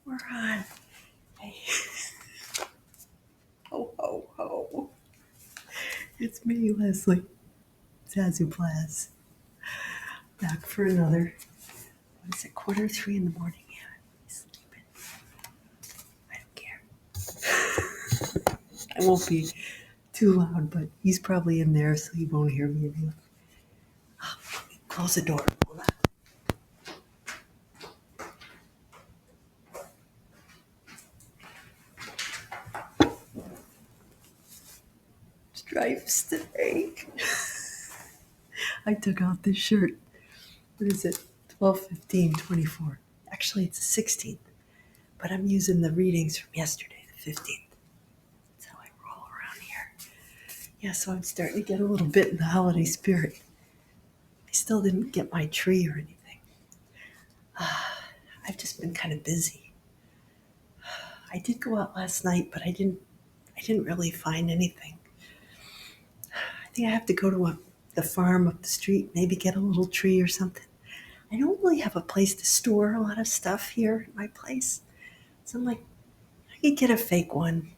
We're on. Hey. Ho, ho, ho. It's me, Leslie. Zazoo Plazz. Back for another, what is it, 2:45 in the morning? Yeah, he's sleeping. I don't care. I won't be too loud, but he's probably in there, so he won't hear me anyway. Oh, close the door. Hold on. Stripes today. I took out this shirt. What is it? 12/15/24. Actually, it's the 16th, but I'm using the readings from yesterday, the 15th. That's how I roll around here. Yeah, so I'm starting to get a little bit in the holiday spirit. I still didn't get my tree or anything. I've just been kind of busy. I did go out last night, but I didn't really find anything. I think I have to go to the farm up the street, maybe get a little tree or something. I don't really have a place to store a lot of stuff here at my place. So I'm like, I could get a fake one,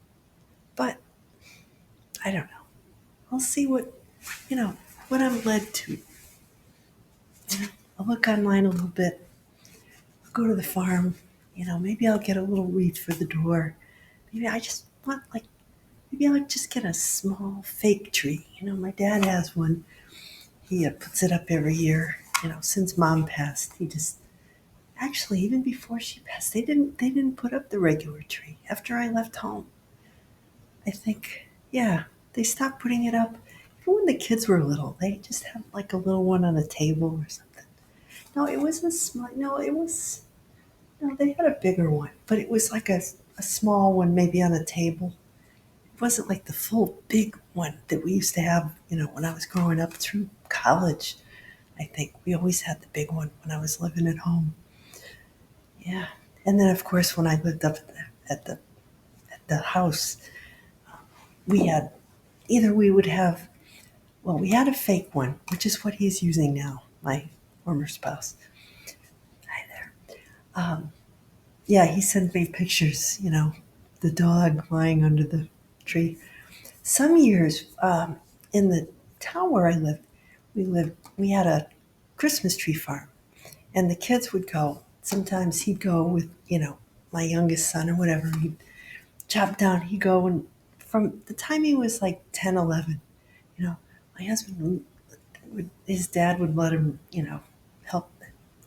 but I don't know. I'll see what I'm led to. I'll look online a little bit, go to the farm, maybe I'll get a little wreath for the door. Maybe I just want maybe I'll just get a small fake tree. My dad has one. He puts it up every year. Since mom passed, he just actually even before she passed, they didn't put up the regular tree after I left home. I think, yeah, they stopped putting it up. Even when the kids were little, they just had like a little one on a table or something. No, it was a small. No, it was. No, they had a bigger one, but it was like a small one, maybe on a table. It wasn't like the full big one that we used to have, when I was growing up through college. I think we always had the big one when I was living at home. Yeah. And then, of course, when I lived up at the house, we had either we would have, well, we had a fake one, which is what he's using now, my former spouse. Hi there. Yeah, he sent me pictures, the dog lying under the tree. Some years, in the town where I we had a Christmas tree farm, and the kids would go. Sometimes he'd go with, my youngest son or whatever. He'd chop down, he'd go, and from the time he was like 10, 11, my husband his dad would let him, help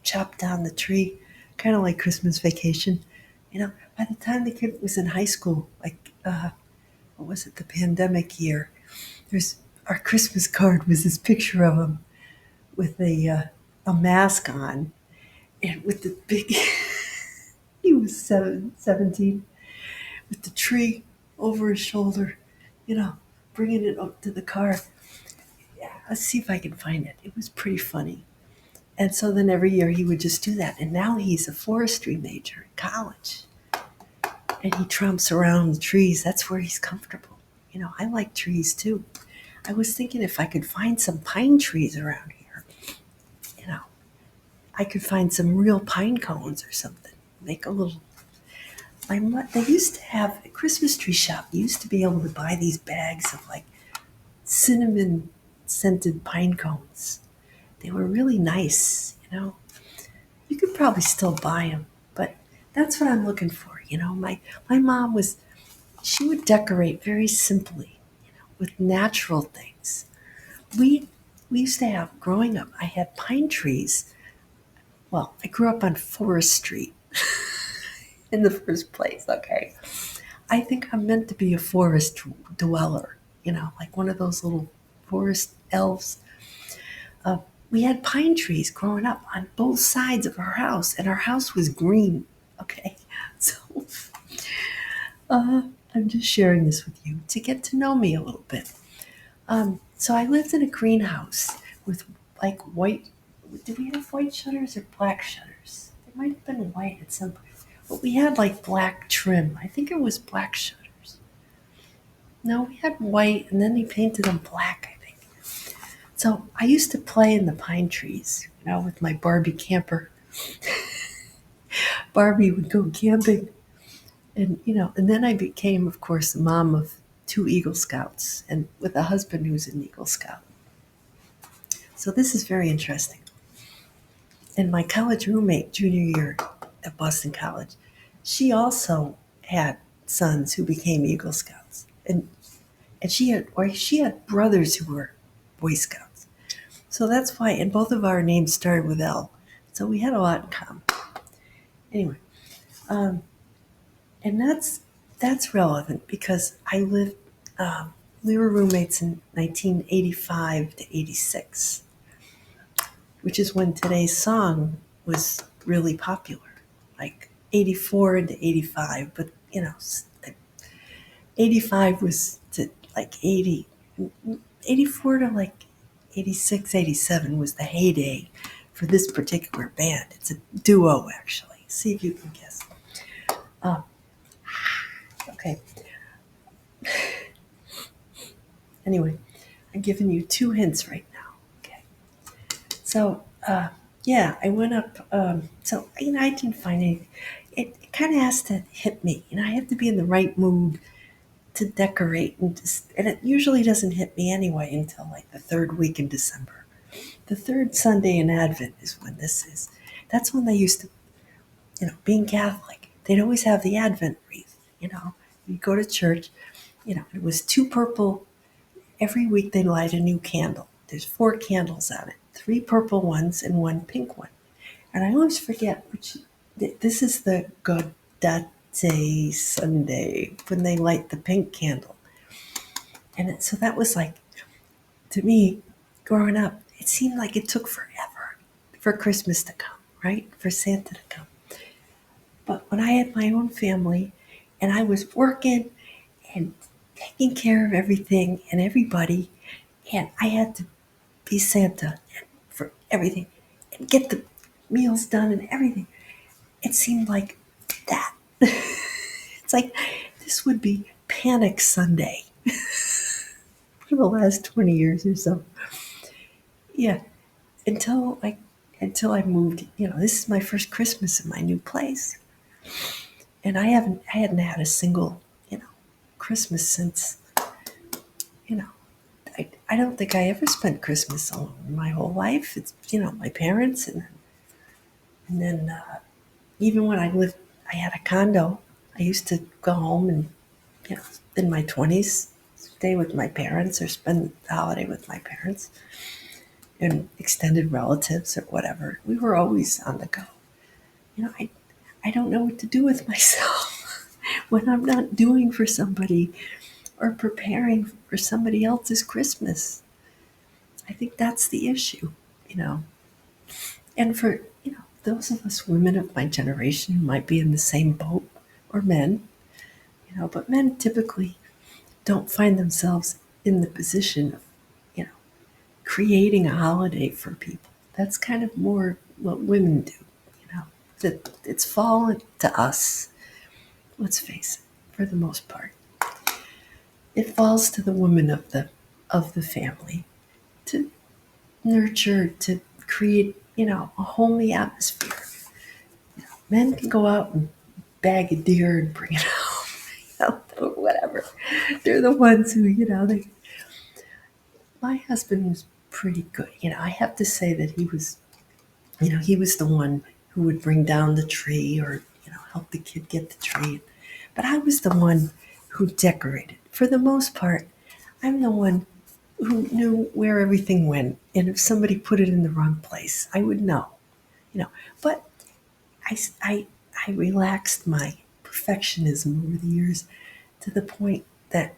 chop down the tree, kind of like Christmas vacation. By the time the kid was in high school, like, what was it, the pandemic year, there's our Christmas card was this picture of him with a mask on and with the big, he was 17, with the tree over his shoulder, you know, bringing it up to the car. Yeah, let's see if I can find it. It was pretty funny. And so then every year he would just do that. And now he's a forestry major in college. And he tromps around the trees. That's where he's comfortable. I like trees too. I was thinking if I could find some pine trees around here, you know, I could find some real pine cones or something. Make a little. They used to have a Christmas tree shop. You used to be able to buy these bags of like cinnamon scented pine cones. They were really nice. You could probably still buy them, but that's what I'm looking for. My mom she would decorate very simply, with natural things. We we used to have growing up. I had pine trees. Well, I grew up on Forest Street in the first place. Okay, I think I'm meant to be a forest dweller. Like one of those little forest elves. Uh, we had pine trees growing up on both sides of our house, and our house was green. Okay, so I'm just sharing this with you to get to know me a little bit. So I lived in a greenhouse with like white. Did we have white shutters or black shutters? There might have been white at some point, but we had like black trim. I think it was black shutters. No, we had white, and then they painted them black, I think. So I used to play in the pine trees, with my Barbie camper. Barbie would go camping. And, and then I became, of course, the mom of two Eagle Scouts and with a husband who's an Eagle Scout. So this is very interesting. And my college roommate, junior year at Boston College, she also had sons who became Eagle Scouts. And she had brothers who were Boy Scouts. So that's why, and both of our names started with L. So we had a lot in common. Anyway, um, and that's relevant because we were roommates in 1985 to 86, which is when today's song was really popular, like 84 into 85. But 85 was to like 80, 84 to like 86, 87 was the heyday for this particular band. It's a duo, actually. See if you can guess. Um, okay. Anyway, I'm giving you two hints right now. Okay. So, yeah, I went up. So, I didn't find anything. It kind of has to hit me. I have to be in the right mood to decorate, and it usually doesn't hit me anyway until like the third week in December. The third Sunday in Advent is when this is. That's when they used to, being Catholic, they'd always have the Advent wreath. You go to church, it was two purple. Every week they light a new candle. There's four candles on it, three purple ones and one pink one. And I always forget which. This is the Gaudete Sunday when they light the pink candle. And so that was like, to me, growing up, it seemed like it took forever for Christmas to come, right? For Santa to come. But when I had my own family and I was working and taking care of everything and everybody, and I had to be Santa for everything and get the meals done and everything, it seemed like that. It's like this would be Panic Sunday for the last 20 years or so. Yeah, until I moved. This is my first Christmas in my new place, and I hadn't had a single Christmas since you know I don't think I ever spent Christmas alone in my whole life. It's my parents, and then even when I had a condo. I used to go home and you know in my 20s stay with my parents or spend the holiday with my parents and extended relatives or whatever. We were always on the go. I don't know what to do with myself when I'm not doing for somebody or preparing for somebody else's Christmas. I think that's the issue, you know. And for, those of us women of my generation who might be in the same boat, or men, but men typically don't find themselves in the position of, you know, creating a holiday for people. That's kind of more what women do, that it's fallen to us, let's face it, for the most part. It falls to the woman of the family to nurture, to create, a homely atmosphere. Men can go out and bag a deer and bring it home, or whatever. They're the ones who, my husband was pretty good. I have to say that he was the one who would bring down the tree or, help the kid get the tree. But I was the one who decorated. For the most part, I'm the one who knew where everything went. And if somebody put it in the wrong place, I would know, you know. But I, I, I relaxed my perfectionism over the years to the point that,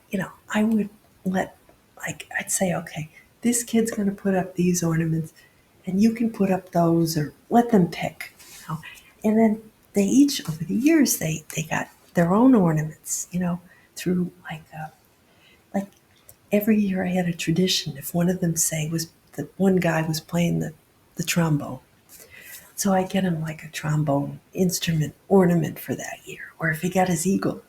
I would I'd say, okay, this kid's going to put up these ornaments and you can put up those or let them pick, And then they each, over the years, they got their own ornaments, through like every year I had a tradition. If one of them, say, was the one guy was playing the trombone, so I get him like a trombone instrument ornament for that year. Or if he got his eagle,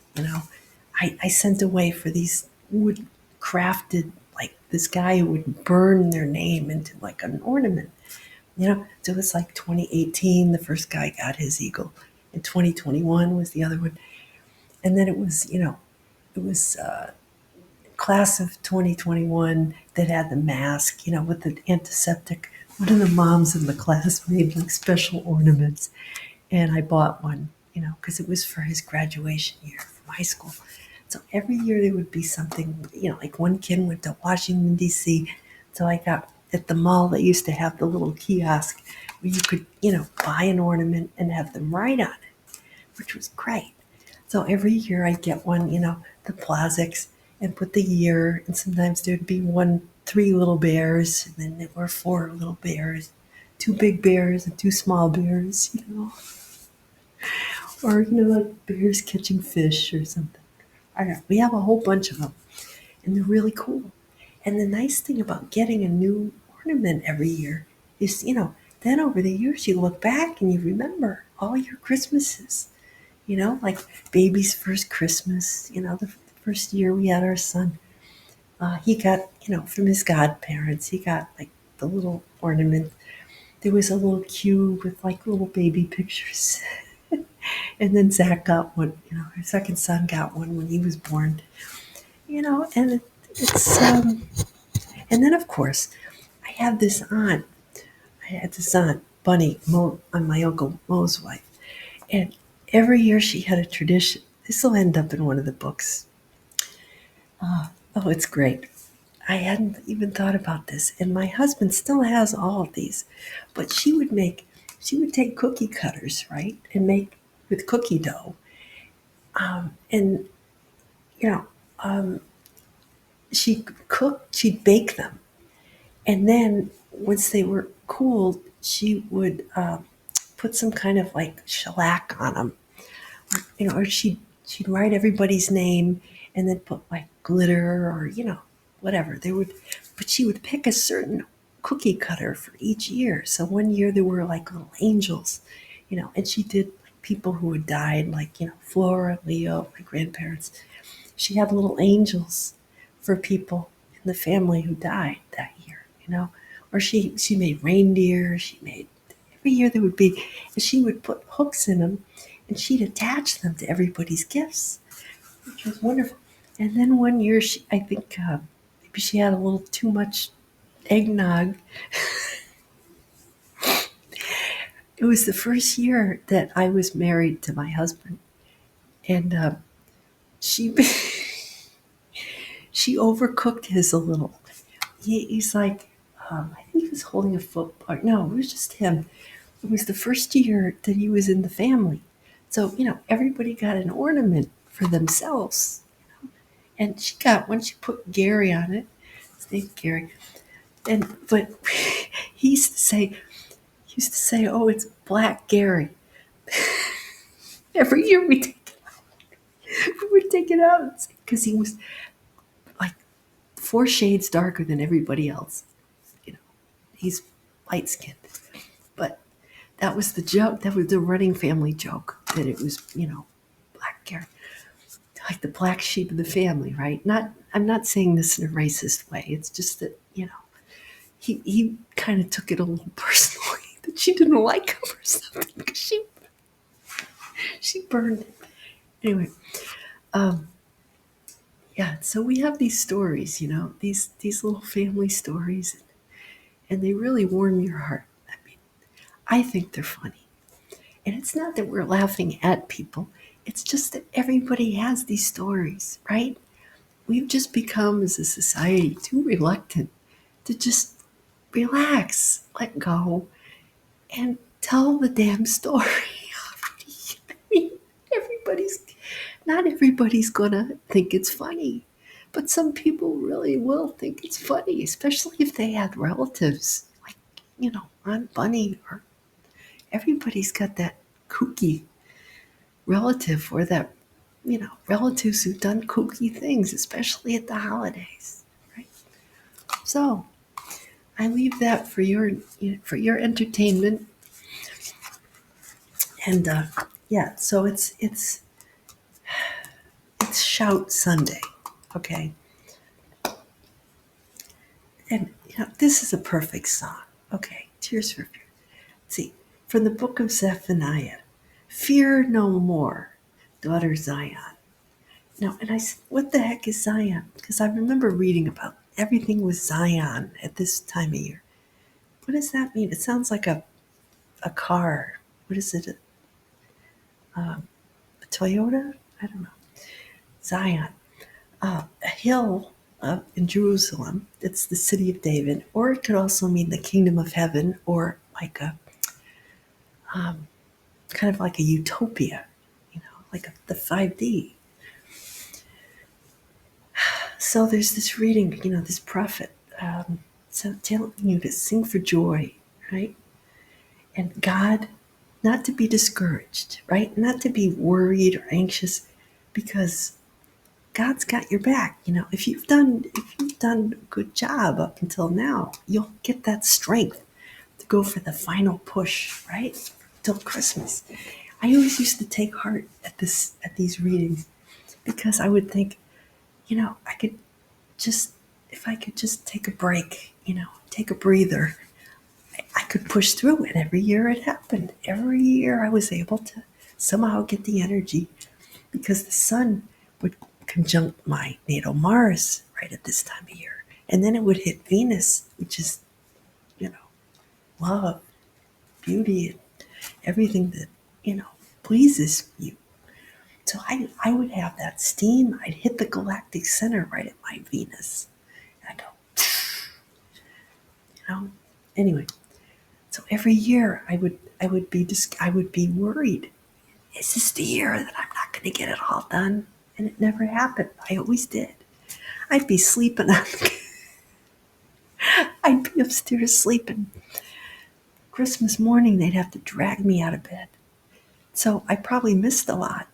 I sent away for these wood crafted, like this guy who would burn their name into like an ornament. So it's like 2018, the first guy got his eagle. and 2021 was the other one. And then it was, it was class of 2021 that had the mask, with the antiseptic. One of the moms in the class made like special ornaments, and I bought one, because it was for his graduation year from high school. So every year there would be something, like one kid went to Washington, D.C. So I got at the mall, they used to have the little kiosk where you could, buy an ornament and have them write on it, which was great. So every year I'd get one, the Plastics, and put the year, and sometimes there'd be three little bears, and then there were four little bears, two big bears and two small bears, or, like bears catching fish or something. I don't know. We have a whole bunch of them, and they're really cool. And the nice thing about getting a new ornament every year is, then over the years you look back and you remember all your Christmases, like baby's first Christmas, the first year we had our son. He got, from his godparents, he got like the little ornament. There was a little cube with like little baby pictures. And then Zach got one, our second son got one when he was born, and it's, and then of course, I have this aunt. I had this aunt, Bunny, my Uncle Mo's wife. And every year she had a tradition. This will end up in one of the books. Oh, it's great. I hadn't even thought about this. And my husband still has all of these. But she would take cookie cutters, right? And make with cookie dough. And, you know, she'd bake them. And then once they were cooled, she would put some kind of like shellac on them, or she'd write everybody's name and then put like glitter or whatever they would. But she would pick a certain cookie cutter for each year. So one year there were like little angels, and she did like people who had died, like Flora, Leo, my grandparents. She had little angels for people in the family who died that year, or she made reindeer. She made every year there would be, and she would put hooks in them, and she'd attach them to everybody's gifts, which was wonderful. And then one year, I think maybe she had a little too much eggnog. It was the first year that I was married to my husband, and she she overcooked his a little. He's like, I think he was holding a football. No, it was just him. It was the first year that he was in the family. So, everybody got an ornament for themselves. And she got one, she put Gary on it. His name's Gary. But he used to say, oh, it's Black Gary. Every year we would take it out because he was like 4 shades darker than everybody else. You know, he's light skinned. But that was the joke. That was the running family joke that it was, Black Gary, like the black sheep of the family, right? I'm not saying this in a racist way. It's just that, he kind of took it a little personally that she didn't like him or something because she burned it. Anyway, um, yeah. So we have these stories, these little family stories, and they really warm your heart. I mean, I think they're funny. And it's not that we're laughing at people, it's just that everybody has these stories, right? We've just become, as a society, too reluctant to just relax, let go, and tell the damn story. I mean, everybody's, not everybody's gonna think it's funny, but some people really will think it's funny, especially if they had relatives, like, Aunt Bunny, or everybody's got that kooky relative, or that relatives who've done kooky things, especially at the holidays, right? So I leave that for your entertainment. And yeah, so it's Shout Sunday, okay? And this is a perfect song, okay? Tears for Fears. See, from the book of Zephaniah, Fear no more, daughter Zion. No, and I said, what the heck is Zion? Because I remember reading about everything was Zion at this time of year. What does that mean? It sounds like a car. What is it? A Toyota? I don't know. Zion. A hill in Jerusalem. It's the city of David. Or it could also mean the kingdom of heaven, or like a kind of like a utopia, like the 5D. So there's this reading, this prophet, so telling you to sing for joy, right? And God, not to be discouraged, right? Not to be worried or anxious, because God's got your back. If you've done a good job up until now, you'll get that strength to go for the final push, right? Till Christmas. I always used to take heart at these readings, because I would think, I could just if I could just take a break, take a breather, I could push through. And every year it happened. Every year I was able to somehow get the energy, because the sun would conjunct my natal Mars right at this time of year. And then it would hit Venus, which is, you know, love, beauty, and everything that, pleases you. So I would have that steam. I'd hit the galactic center right at my Venus. And I go, anyway. So every year I would be worried. Is this the year that I'm not going to get it all done? And it never happened. I always did. I'd be sleeping I'd be upstairs sleeping. Christmas morning, they'd have to drag me out of bed. So I probably missed a lot.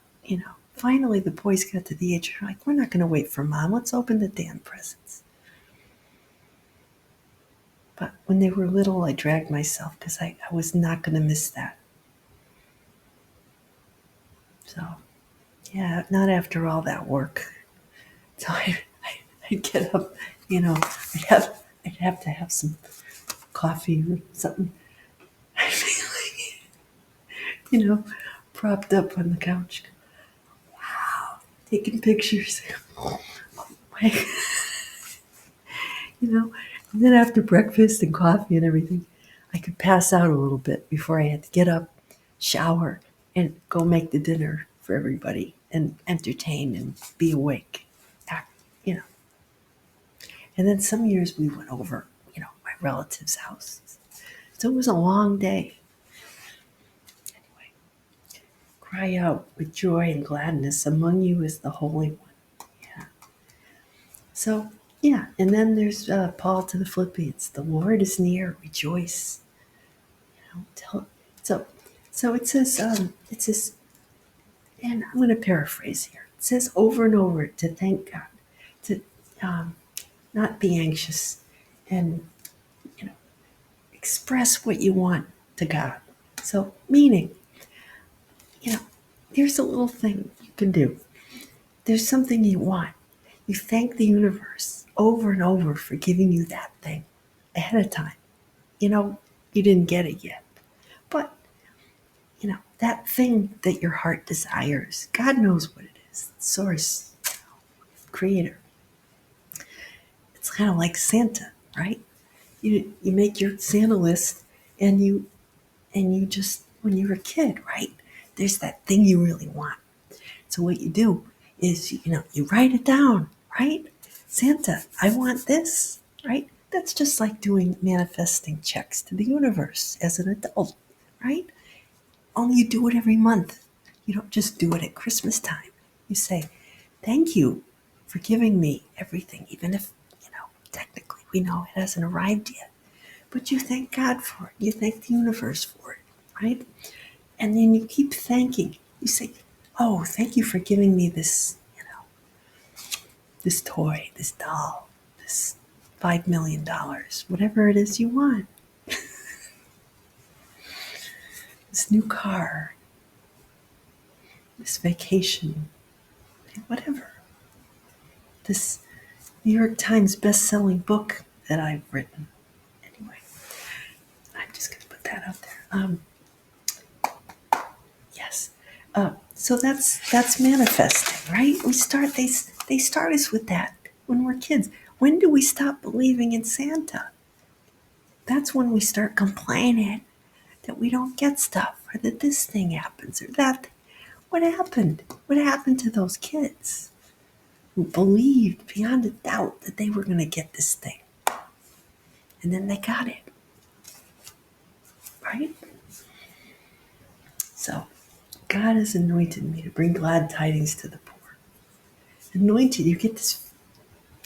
Finally, the boys got to the age where they're like, we're not going to wait for mom. Let's open the damn presents. But when they were little, I dragged myself, because I was not going to miss that. So, yeah, not after all that work. So I'd get up, I'd have to have some coffee or something. I'd be like, propped up on the couch, taking pictures. Like, you know, and then after breakfast and coffee and everything, I could pass out a little bit before I had to get up, shower, and go make the dinner for everybody and entertain and be awake. Act, you know. And then some years we went over, my relative's house. So it was a long day. Anyway, cry out with joy and gladness. Among you is the Holy One. Yeah. So, yeah. And then there's Paul to the Philippians. The Lord is near. Rejoice. Tell, so, so it says, and I'm going to paraphrase here. It says over and over to thank God, to um, not be anxious, and express what you want to God. So, meaning, you know, there's a little thing you can do. There's something you want. You thank the universe over and over for giving you that thing ahead of time. You didn't get it yet. But, that thing that your heart desires, God knows what it is. Source, creator. It's kind of like Santa, right? You make your Santa list, and you just, when you're a kid, right? There's that thing you really want. So what you do is, you write it down, right? Santa, I want this, right? That's just like doing manifesting checks to the universe as an adult, right? Only you do it every month. You don't just do it at Christmas time. You say, thank you for giving me everything, even if, technically we know it hasn't arrived yet. But you thank God for it. You thank the universe for it, right? And then you keep thanking. You say, oh, thank you for giving me this, this toy, this doll, this $5 million, whatever it is you want, this new car, this vacation, whatever, this New York Times best-selling book that I've written. Anyway, I'm just going to put that out there. Yes. So that's manifesting, right? They start us with that when we're kids. When do we stop believing in Santa? That's when we start complaining that we don't get stuff, or that this thing happens, or that. What happened? What happened to those kids who believed beyond a doubt that they were going to get this thing? And then they got it, right? So, God has anointed me to bring glad tidings to the poor. Anointed, you get this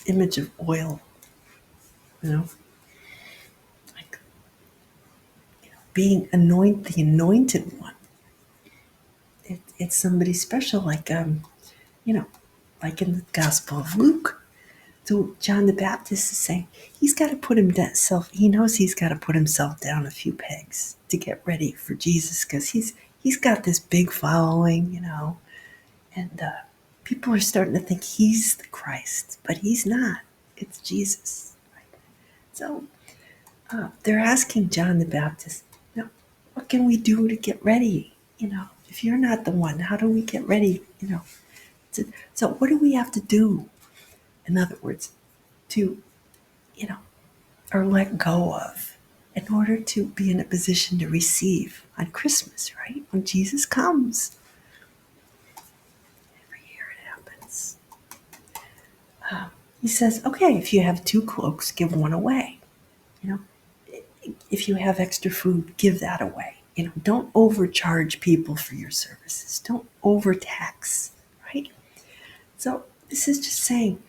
image of oil, you know, like being the anointed one. It's somebody special, you know, like in the Gospel of Luke. So John the Baptist is saying he's got to put himself. He knows he's got to put himself down a few pegs to get ready for Jesus, because he's got this big following, and people are starting to think he's the Christ, but he's not. It's Jesus. Right? So they're asking John the Baptist, what can we do to get ready? If you're not the one, how do we get ready? So what do we have to do? In other words, to you know or let go of in order to be in a position to receive on Christmas, right? When Jesus comes. Every year it happens. He says, okay, if you have 2 cloaks, give one away. You know, if you have extra food, give that away. Don't overcharge people for your services. Don't overtax, right? So this is just saying,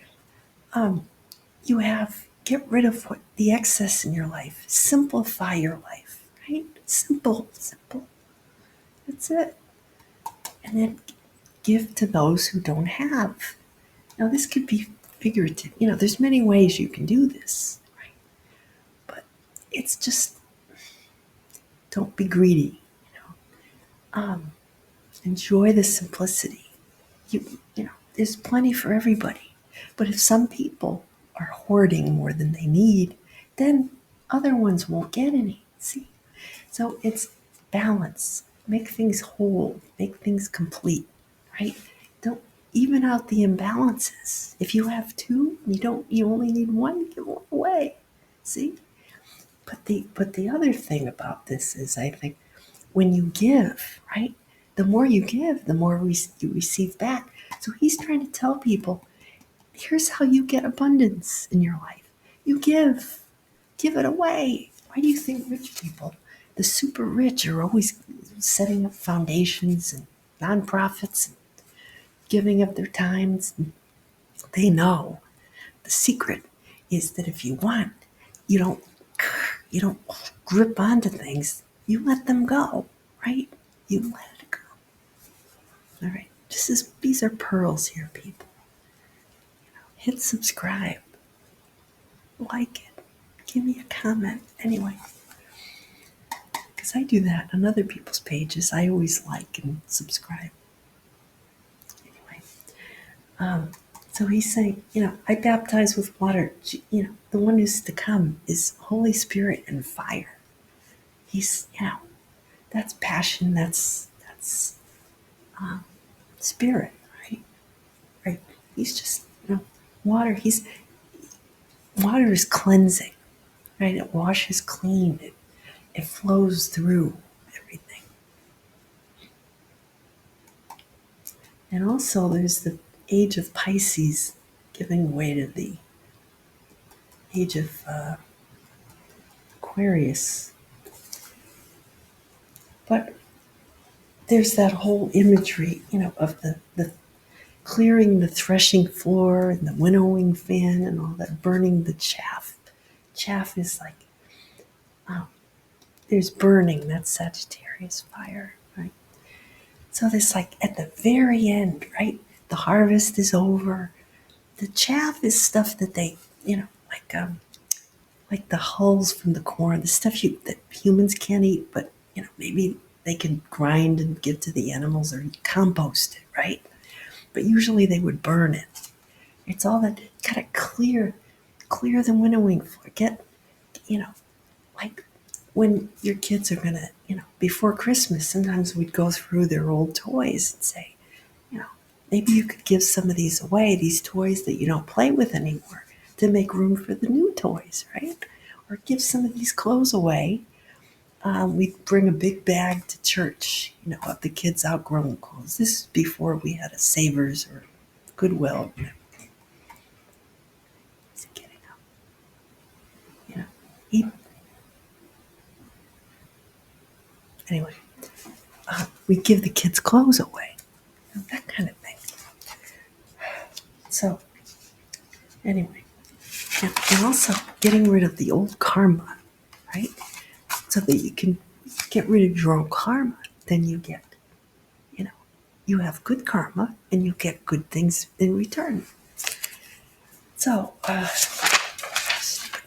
get rid of the excess in your life. Simplify your life, right? Simple, simple. That's it. And then give to those who don't have. Now, this could be figurative. There's many ways you can do this, right? But it's just, don't be greedy. Enjoy the simplicity. There's plenty for everybody. But if some people are hoarding more than they need, then other ones won't get any. See? So it's balance. Make things whole. Make things complete, right? Don't even out the imbalances. If you have 2, you only need 1, give one away. See? But the other thing about this is, I think, when you give, right? The more you give, the more you receive back. So he's trying to tell people, here's how you get abundance in your life. You give it away. Why do you think rich people, the super rich, are always setting up foundations and nonprofits and giving up their times? They know the secret is that if you want, you don't you don't grip onto things. You let them go, right? You let it go. All right. These are pearls here, people. Hit subscribe, like it, give me a comment. Anyway, because I do that on other people's pages. I always like and subscribe. Anyway, so he's saying, I baptize with water. The one who's to come is Holy Spirit and fire. He's, that's passion. That's spirit, right? Right. He's just, water. Water is cleansing, right? It washes clean. It flows through everything. And also there's the age of Pisces giving way to the age of Aquarius. But there's that whole imagery, of the clearing the threshing floor and the winnowing fan and all that, burning the chaff. Chaff is like, there's burning, that's Sagittarius fire, right? So this, like, at the very end, right? The harvest is over. The chaff is stuff that they, like the hulls from the corn, the stuff that humans can't eat, but maybe they can grind and give to the animals or compost it, right? But usually they would burn it. It's all that, gotta clear the winnowing floor. Get, like when your kids are gonna, before Christmas, sometimes we'd go through their old toys and say, you know, maybe you could give some of these away, these toys that you don't play with anymore, to make room for the new toys, right? Or give some of these clothes away. We'd bring a big bag to church, of the kids' outgrown clothes. This is before we had a Savers or Goodwill. He's getting up. You know, he, anyway, we'd give the kids' clothes away, that kind of thing. So, anyway, and also getting rid of the old karma, right? So that you can get rid of your own karma. Then you know, you have good karma and you get good things in return. So,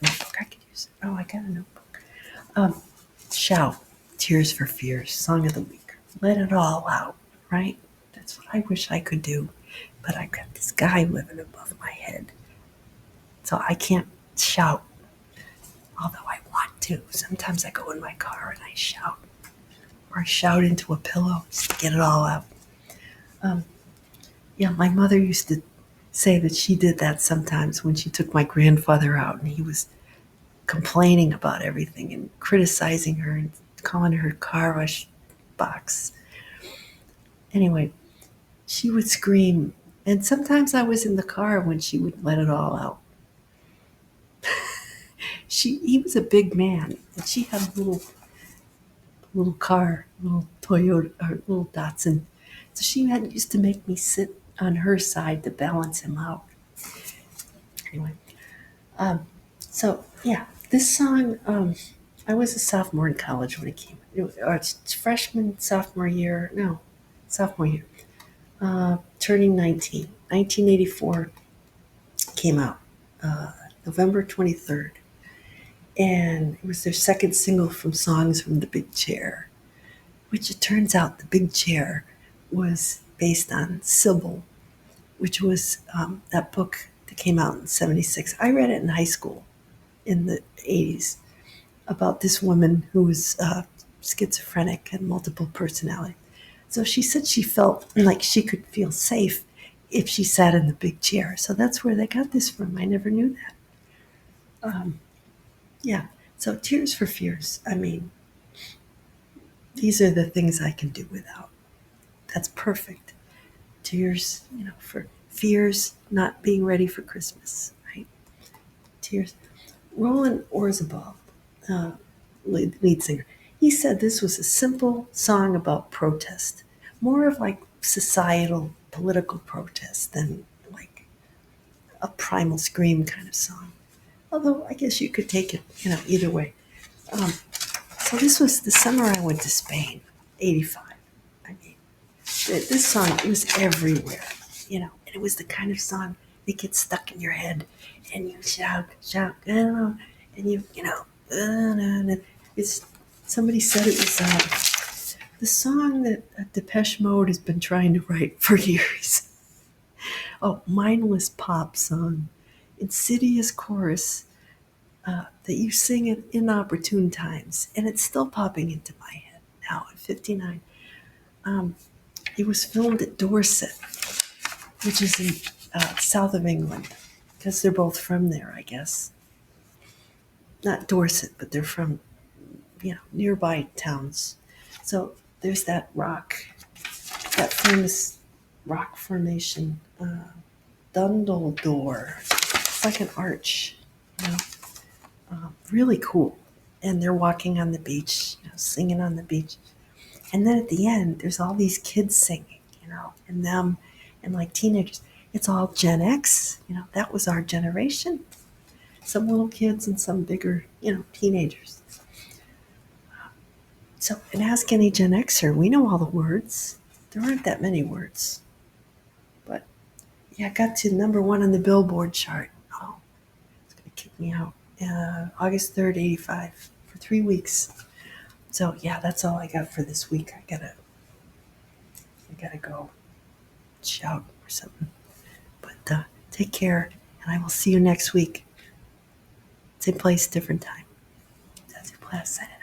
notebook I could use. Oh, I got a notebook. Shout, Tears for Fears, Song of the Week. Let it all out, right? That's what I wish I could do. But I've got this guy living above my head. So I can't shout, although I want to. Sometimes I go in my car and I shout. Or I shout into a pillow just to get it all out. Yeah, my mother used to say that she did that sometimes when she took my grandfather out and he was complaining about everything and criticizing her and calling her car wash box. Anyway, she would scream, and sometimes I was in the car when she would let it all out. He was a big man, and she had a little car, little Toyota or little Datsun. So she used to make me sit on her side to balance him out. Anyway, so yeah, this song. I was a sophomore in college when it came. It's freshman, sophomore year. No, sophomore year. Turning 19. 1984 came out, November 23rd. And it was their second single from Songs from the Big Chair, which it turns out the Big Chair was based on Sybil, which was that book that came out in 76. I read it in high school in the 80s about this woman who was schizophrenic and multiple personality. So she said she felt like she could feel safe if she sat in the big chair. So that's where they got this from. I never knew that. Yeah. So Tears for Fears. I mean, these are the things I can do without. That's perfect. Tears, for fears not being ready for Christmas, right? Tears. Roland Orzabal, uh, lead singer, he said this was a simple song about protest, more of like societal political protest than like a primal scream kind of song. Although I guess you could take it, either way. Um, so this was the summer I went to Spain, 85. I mean, this song, it was everywhere, and it was the kind of song that gets stuck in your head and you shout, and it's, somebody said it was the song that Depeche Mode has been trying to write for years. Oh, mindless pop song, insidious chorus that you sing at inopportune times, and it's still popping into my head now at 59. It was filmed at Dorset, which is in south of England, because they're both from there, I guess. Not Dorset, but they're from, nearby towns. So there's that famous rock formation, Dundledore. It's like an arch, you know, really cool. And they're walking on the beach, singing on the beach. And then at the end, there's all these kids singing, and them and like teenagers. It's all Gen X, that was our generation. Some little kids and some bigger, teenagers. So, and ask any Gen Xer, we know all the words. There aren't that many words. But yeah, I got to number one on the Billboard chart. Oh, it's going to kick me out. August 3rd, 85, for 3 weeks. So yeah, that's all I got for this week. I gotta go shout or something. But take care, and I will see you next week. Same place, different time. Zazoo Plazz signing out.